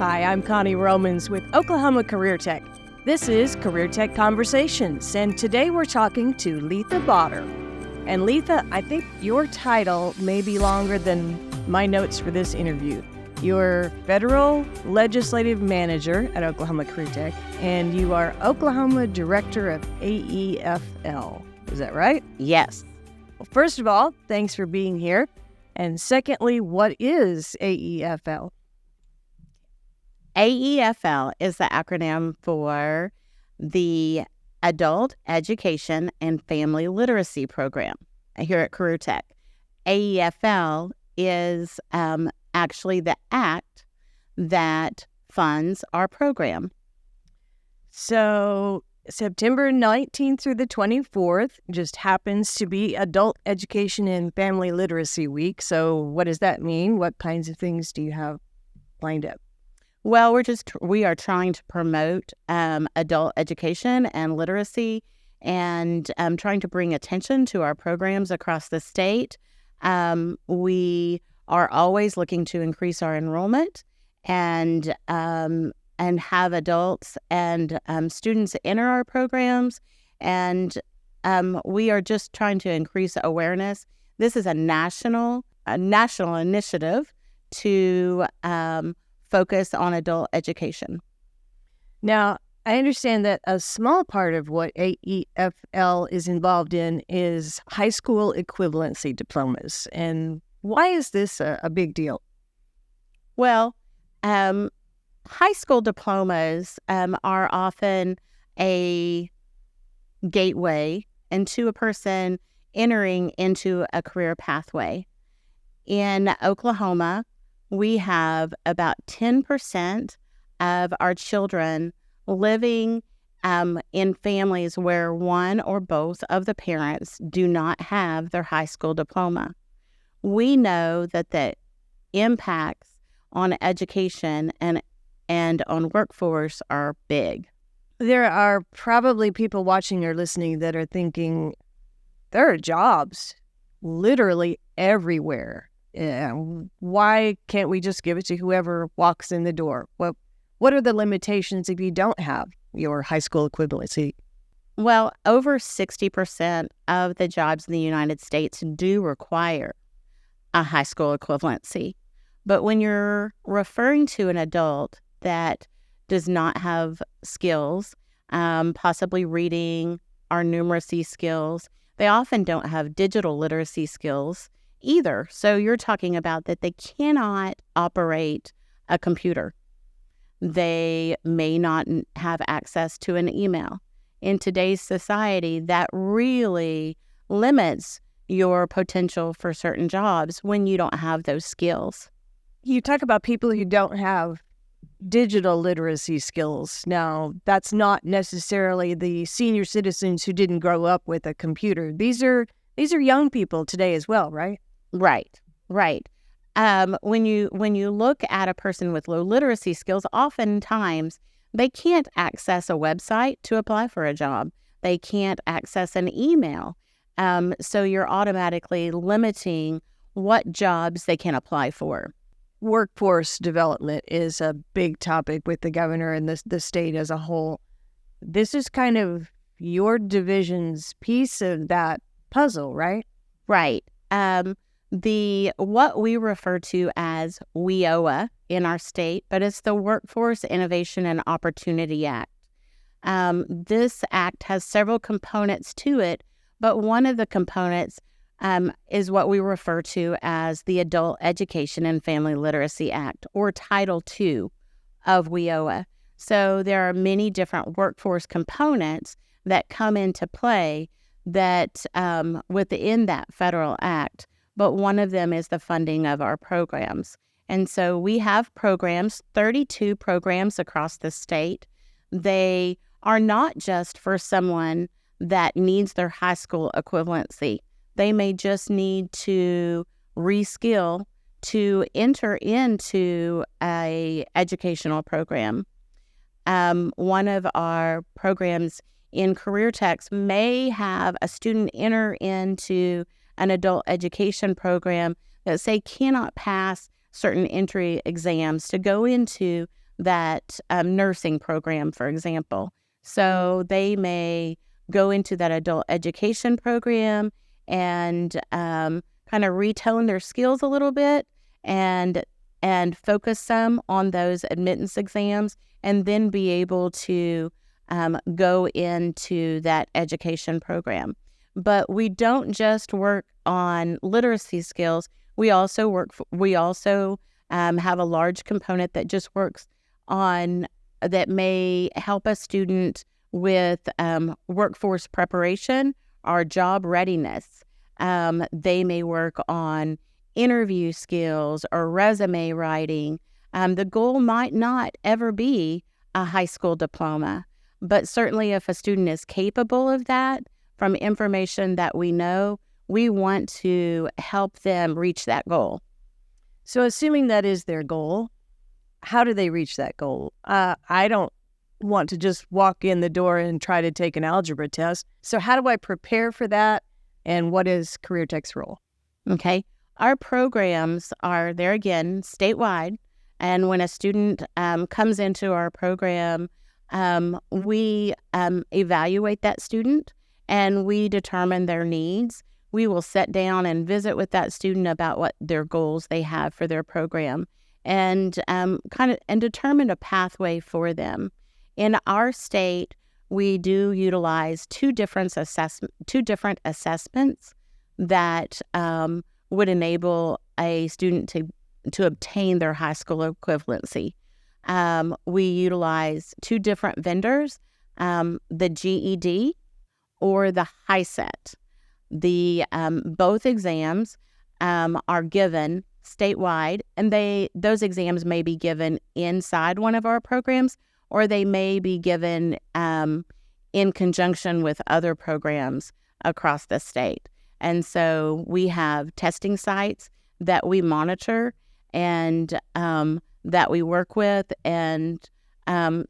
Hi, I'm Connie Romans with Oklahoma CareerTech. This is CareerTech Conversations, and today we're talking to Letha Bauter. And Letha, I think your title may be longer than my notes for this interview. You're Federal Legislative Manager at Oklahoma CareerTech, and you are Oklahoma Director of AEFL. Is that right? Yes. Well, first of all, thanks for being here. And secondly, what is AEFL? AEFL is the acronym for the Adult Education and Family Literacy Program here at CareerTech. AEFL is actually the act that funds our program. So September 19th through the 24th just happens to be Adult Education and Family Literacy Week. So what does that mean? What kinds of things do you have lined up? Well, we are trying to promote adult education and literacy, and trying to bring attention to our programs across the state. We are always looking to increase our enrollment and have adults and students enter our programs, and we are just trying to increase awareness. This is a national initiative to focus on adult education. Now, I understand that a small part of what AEFL is involved in is high school equivalency diplomas. And why is this a big deal? Well, high school diplomas are often a gateway into a person entering into a career pathway. In Oklahoma, we have about 10% of our children living in families where one or both of the parents do not have their high school diploma. We know that the impacts on education and on workforce are big. There are probably people watching or listening that are thinking, there are jobs literally everywhere. Why can't we just give it to whoever walks in the door? What are the limitations if you don't have your high school equivalency? Well, over 60% of the jobs in the United States do require a high school equivalency. But when you're referring to an adult that does not have skills, possibly reading or numeracy skills, they often don't have digital literacy skills either. So you're talking about that they cannot operate a computer. They may not have access to an email. In today's society, that really limits your potential for certain jobs when you don't have those skills. You talk about people who don't have digital literacy skills. Now, that's not necessarily the senior citizens who didn't grow up with a computer. These are young people today as well, right? Right. When you look at a person with low literacy skills, oftentimes they can't access a website to apply for a job. They can't access an email. So you're automatically limiting what jobs they can apply for. Workforce development is a big topic with the governor and the state as a whole. This is kind of your division's piece of that puzzle, right? Right. What we refer to as WIOA in our state, but it's the Workforce Innovation and Opportunity Act. This act has several components to it, but one of the components is what we refer to as the Adult Education and Family Literacy Act, or Title II of WIOA. So there are many different workforce components that come into play that within that federal act, but one of them is the funding of our programs. And so we have programs, 32 programs across the state. They are not just for someone that needs their high school equivalency. They may just need to reskill to enter into a educational program. One of our programs in CareerTech may have a student enter into an adult education program that, say, cannot pass certain entry exams to go into nursing program, for example. So they may go into that adult education program and kind of retone their skills a little bit and focus some on those admittance exams, and then be able to go into that education program. But we don't just work on literacy skills. We also have a large component that just works on that may help a student with workforce preparation or job readiness. They may work on interview skills or resume writing. The goal might not ever be a high school diploma, but certainly if a student is capable of that, from information that we know, we want to help them reach that goal. So assuming that is their goal, how do they reach that goal? I don't want to just walk in the door and try to take an algebra test. So how do I prepare for that? And what is CareerTech's role? Okay. Our programs are, there again, statewide. And when a student comes into our program, we evaluate that student and we determine their needs. We will sit down and visit with that student about what their goals they have for their program, and determine a pathway for them. In our state, we do utilize two different assessments that would enable a student to obtain their high school equivalency. We utilize two different vendors, the GED or the HiSET. Both exams are given statewide, and those exams may be given inside one of our programs, or they may be given in conjunction with other programs across the state. And so we have testing sites that we monitor and that we work with. And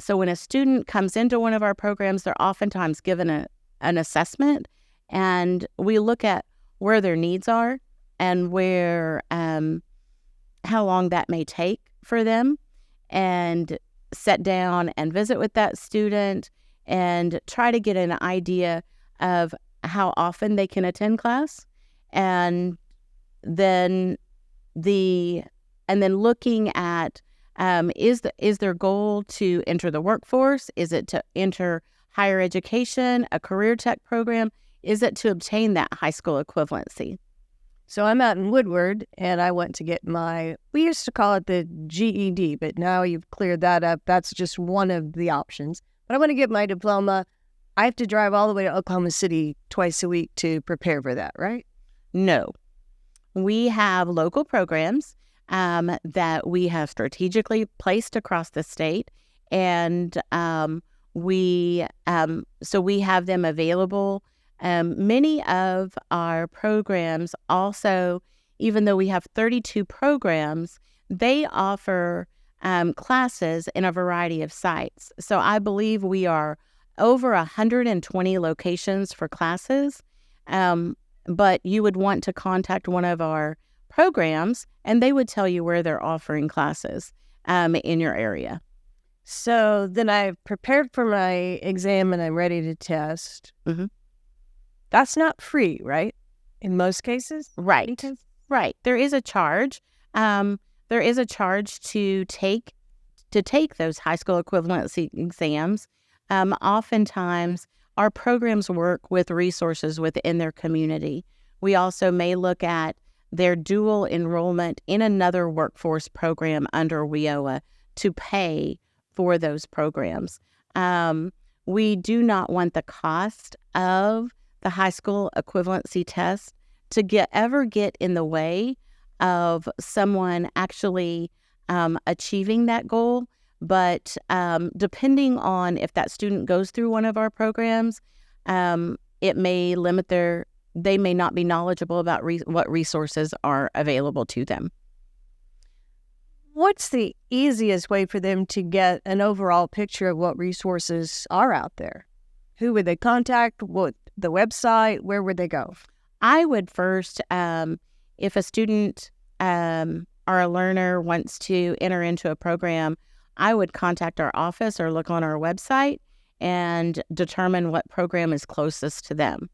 so when a student comes into one of our programs, they're oftentimes given an assessment, and we look at where their needs are and where how long that may take for them, and sit down and visit with that student and try to get an idea of how often they can attend class, and then looking at is their goal to enter the workforce? Is it to enter higher education, a CareerTech program? Is it to obtain that high school equivalency? So I'm out in Woodward, and I went to get we used to call it the GED, but now you've cleared that up. That's just one of the options. But I want to get my diploma. I have to drive all the way to Oklahoma City twice a week to prepare for that, right? No. We have local programs that we have strategically placed across the state, and we have them available. Many of our programs also, even though we have 32 programs, they offer classes in a variety of sites. So I believe we are over 120 locations for classes, but you would want to contact one of our programs and they would tell you where they're offering classes in your area. So then I've prepared for my exam and I'm ready to test. Mm-hmm. That's not free, right? In most cases? Right. Right. There is a charge. There is a charge to take those high school equivalency exams. Oftentimes, our programs work with resources within their community. We also may look at their dual enrollment in another workforce program under WIOA to pay for those programs. We do not want the cost of the high school equivalency test to ever get in the way of someone actually achieving that goal. But depending on if that student goes through one of our programs, it may limit they may not be knowledgeable about what resources are available to them. What's the easiest way for them to get an overall picture of what resources are out there? Who would they contact? What the website? Where would they go? I would first, if a student or a learner wants to enter into a program, I would contact our office or look on our website and determine what program is closest to them.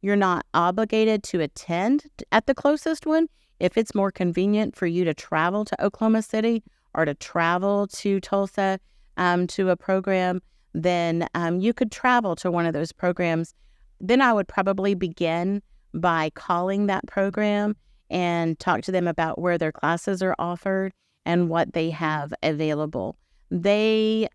You're not obligated to attend at the closest one. If it's more convenient for you to travel to Oklahoma City or to travel to Tulsa to a program, then you could travel to one of those programs. Then I would probably begin by calling that program and talk to them about where their classes are offered and what they have available. They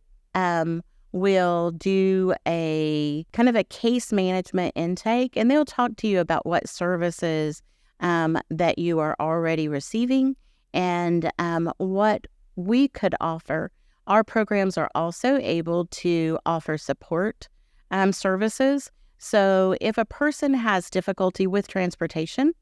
will do a kind of a case management intake, and they'll talk to you about what services that you are already receiving and what we could offer. Our programs are also able to offer support services. So if a person has difficulty with transportation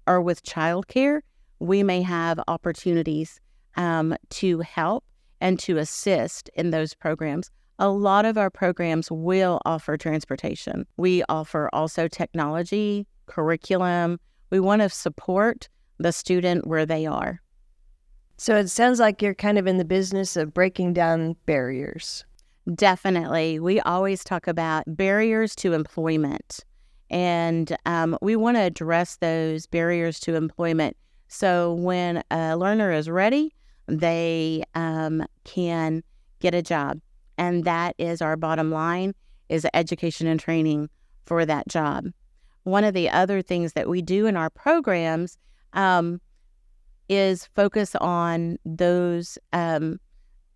or with childcare, we may have opportunities to help and to assist in those programs. A lot of our programs will offer transportation. We offer also technology, curriculum. We want to support the student where they are. So it sounds like you're kind of in the business of breaking down barriers. Definitely. We always talk about barriers to employment, and we want to address those barriers to employment. So when a learner is ready, they can get a job. And that is our bottom line, is education and training for that job. One of the other things that we do in our programs is focus on those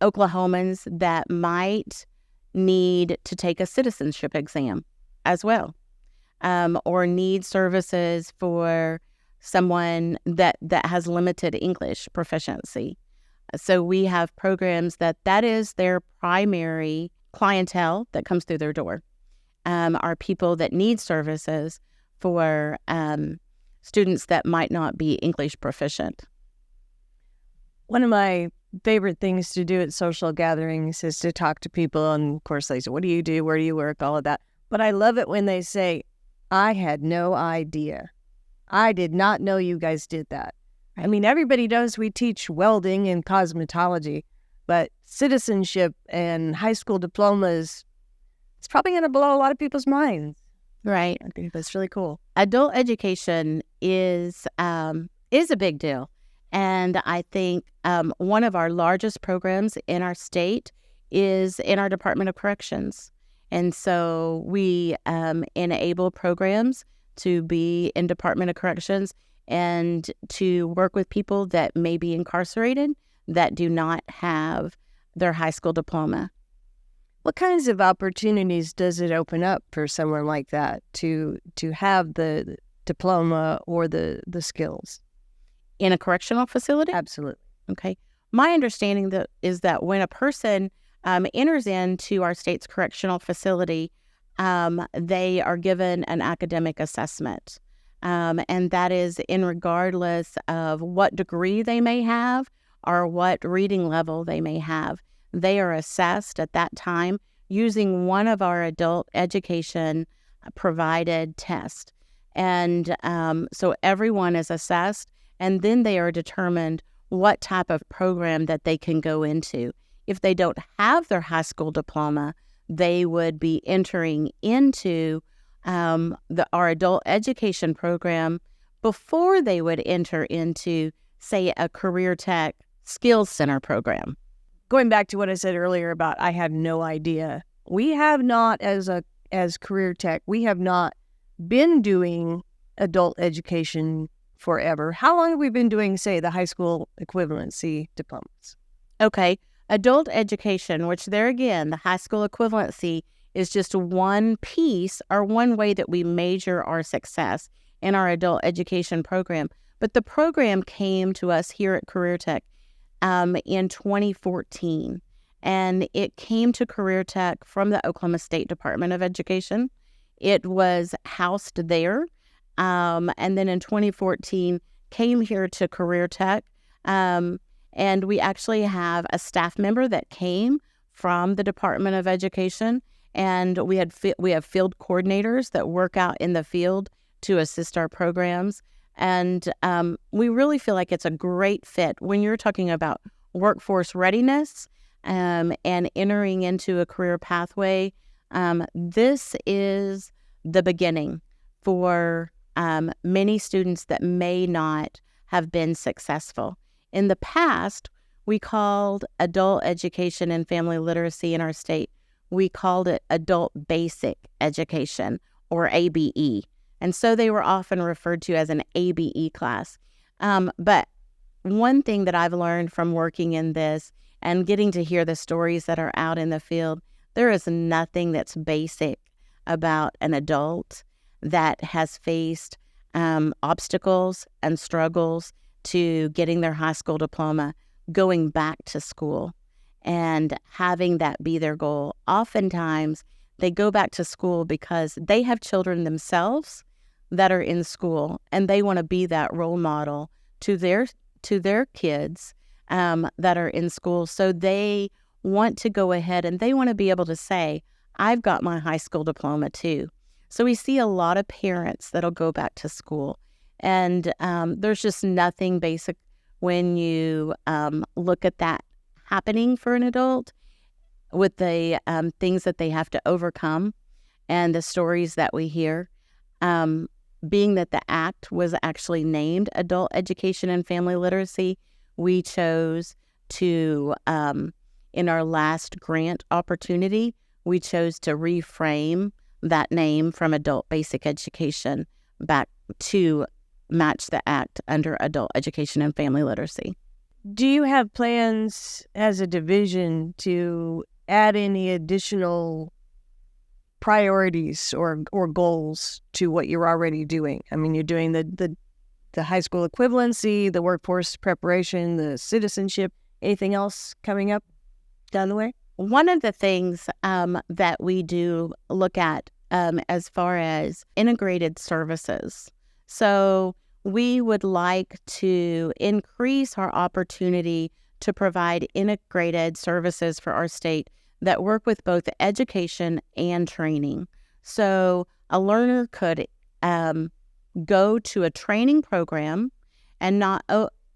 Oklahomans that might need to take a citizenship exam as well, or need services for someone that has limited English proficiency. So we have programs that is their primary clientele that comes through their door, are people that need services for students that might not be English proficient. One of my favorite things to do at social gatherings is to talk to people. And of course, they say, what do you do? Where do you work? All of that. But I love it when they say, I had no idea. I did not know you guys did that. I mean, everybody knows we teach welding and cosmetology, but citizenship and high school diplomas, it's probably going to blow a lot of people's minds. Right. I think that's really cool. Adult education is a big deal. And I think one of our largest programs in our state is in our Department of Corrections. And so we enable programs to be in Department of Corrections and to work with people that may be incarcerated that do not have their high school diploma. What kinds of opportunities does it open up for someone like that to have the diploma or the skills? In a correctional facility? Absolutely. Okay. My understanding is that when a person enters into our state's correctional facility, they are given an academic assessment. And that is in regardless of what degree they may have or what reading level they may have. They are assessed at that time using one of our adult education provided tests. And so everyone is assessed, and then they are determined what type of program that they can go into. If they don't have their high school diploma, they would be entering into our adult education program before they would enter into, say, a CareerTech Skills Center program. Going back to what I said earlier about I had no idea. We have not, as CareerTech, we have not been doing adult education forever. How long have we been doing, say, the high school equivalency diplomas? Okay. Adult education, which there again, the high school equivalency is just one piece or one way that we measure our success in our adult education program. But the program came to us here at CareerTech in 2014, and it came to CareerTech from the Oklahoma State Department of Education. It was housed there, and then in 2014 came here to CareerTech, and we actually have a staff member that came from the Department of Education, and we have field coordinators that work out in the field to assist our programs. And we really feel like it's a great fit when you're talking about workforce readiness. and entering into a career pathway, this is the beginning for many students that may not have been successful. In the past, we called adult education and family literacy in our state, we called it adult basic education, or ABE. And so they were often referred to as an ABE class. But one thing that I've learned from working in this and getting to hear the stories that are out in the field, there is nothing that's basic about an adult that has faced obstacles and struggles to getting their high school diploma, going back to school and having that be their goal. Oftentimes, they go back to school because they have children themselves that are in school, and they want to be that role model to their kids that are in school. So they want to go ahead and they want to be able to say, I've got my high school diploma too. So we see a lot of parents that'll go back to school. And there's just nothing basic when you look at that happening for an adult with the things that they have to overcome and the stories that we hear. Being that the act was actually named Adult Education and Family Literacy, we chose to, in our last grant opportunity, we chose to reframe that name from Adult Basic Education back to match the act under Adult Education and Family Literacy. Do you have plans as a division to add any additional priorities or goals to what you're already doing? I mean, you're doing the high school equivalency, the workforce preparation, the citizenship. Anything else coming up down the way? One of the things that we do look at as far as integrated services. So we would like to increase our opportunity to provide integrated services for our state that work with both education and training. So a learner could go to a training program and not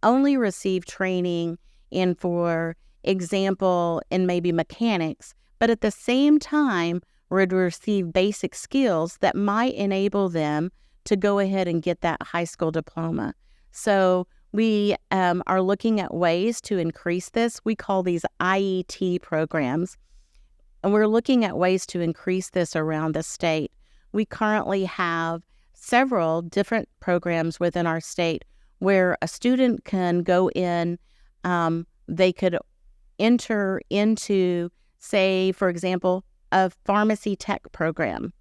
only receive training in, for example, in maybe mechanics, but at the same time would receive basic skills that might enable them to go ahead and get that high school diploma. So we are looking at ways to increase this. We call these IET programs. And we're looking at ways to increase this around the state. We currently have several different programs within our state where a student can go in, they could enter into, say, for example, a pharmacy tech program,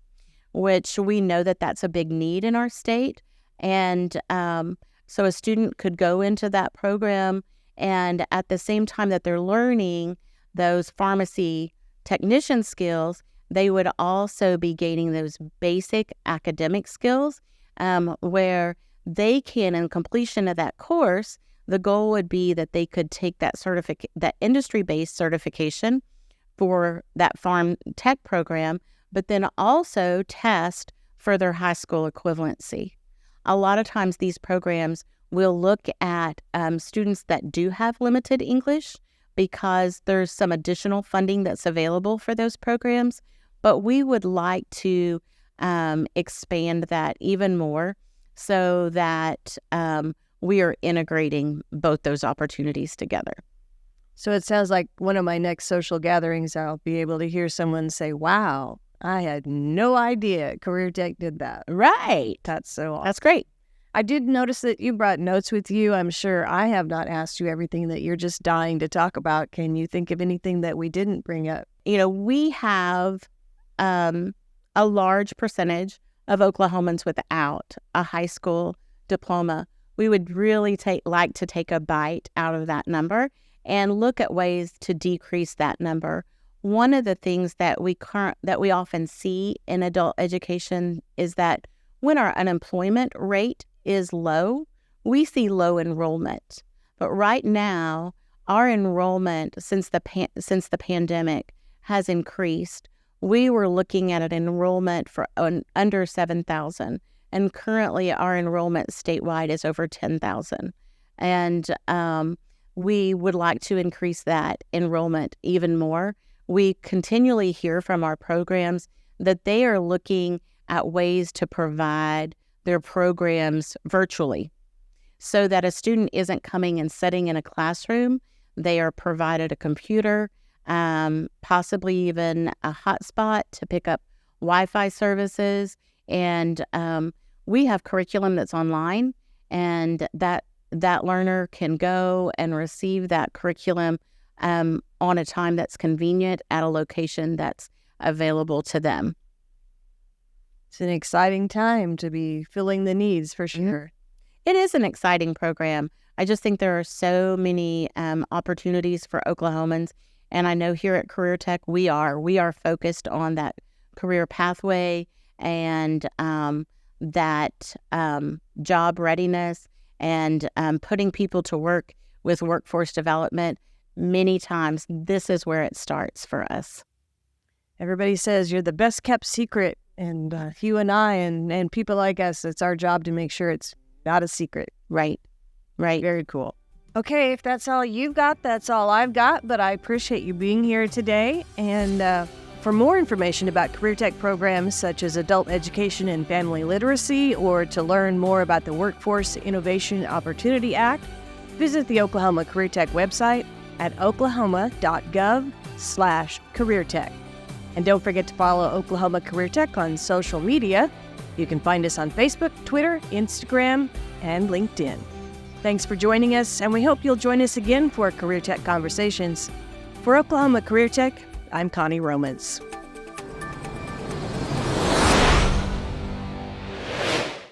which we know that that's a big need in our state. And so a student could go into that program, and at the same time that they're learning those pharmacy technician skills, they would also be gaining those basic academic skills where they can, in completion of that course, the goal would be that they could take that that industry-based certification for that farm tech program, but then also test for their high school equivalency. A lot of times these programs will look at students that do have limited English because there's some additional funding that's available for those programs, but we would like to expand that even more so that we are integrating both those opportunities together. So it sounds like one of my next social gatherings, I'll be able to hear someone say, wow, I had no idea CareerTech did that. Right. That's so awesome. That's great. I did notice that you brought notes with you. I'm sure I have not asked you everything that you're just dying to talk about. Can you think of anything that we didn't bring up? You know, we have a large percentage of Oklahomans without a high school diploma. We would really like to take a bite out of that number and look at ways to decrease that number. One of the things that we often see in adult education is that when our unemployment rate is low, we see low enrollment. But right now, our enrollment since the pandemic has increased. We were looking at an enrollment for under 7,000, and currently our enrollment statewide is over 10,000. And we would like to increase that enrollment even more. We continually hear from our programs that they are looking at ways to provide their programs virtually so that a student isn't coming and sitting in a classroom. They are provided a computer, possibly even a hotspot to pick up Wi-Fi services. And we have curriculum that's online, and that learner can go and receive that curriculum on a time that's convenient at a location that's available to them. It's an exciting time to be filling the needs for sure. It is an exciting program. I just think there are so many opportunities for Oklahomans. And I know here at CareerTech, we are focused on that career pathway and that job readiness and putting people to work with workforce development. Many times, this is where it starts for us. Everybody says you're the best kept secret, and you and I and people like us, it's our job to make sure it's not a secret. Right. Very cool. Okay, if that's all you've got, that's all I've got, but I appreciate you being here today. And for more information about CareerTech programs such as adult education and family literacy, or to learn more about the Workforce Innovation Opportunity Act, visit the Oklahoma CareerTech website at oklahoma.gov/CareerTech. And don't forget to follow Oklahoma CareerTech on social media. You can find us on Facebook, Twitter, Instagram, and LinkedIn. Thanks for joining us, and we hope you'll join us again for CareerTech Conversations. For Oklahoma CareerTech, I'm Connie Romans.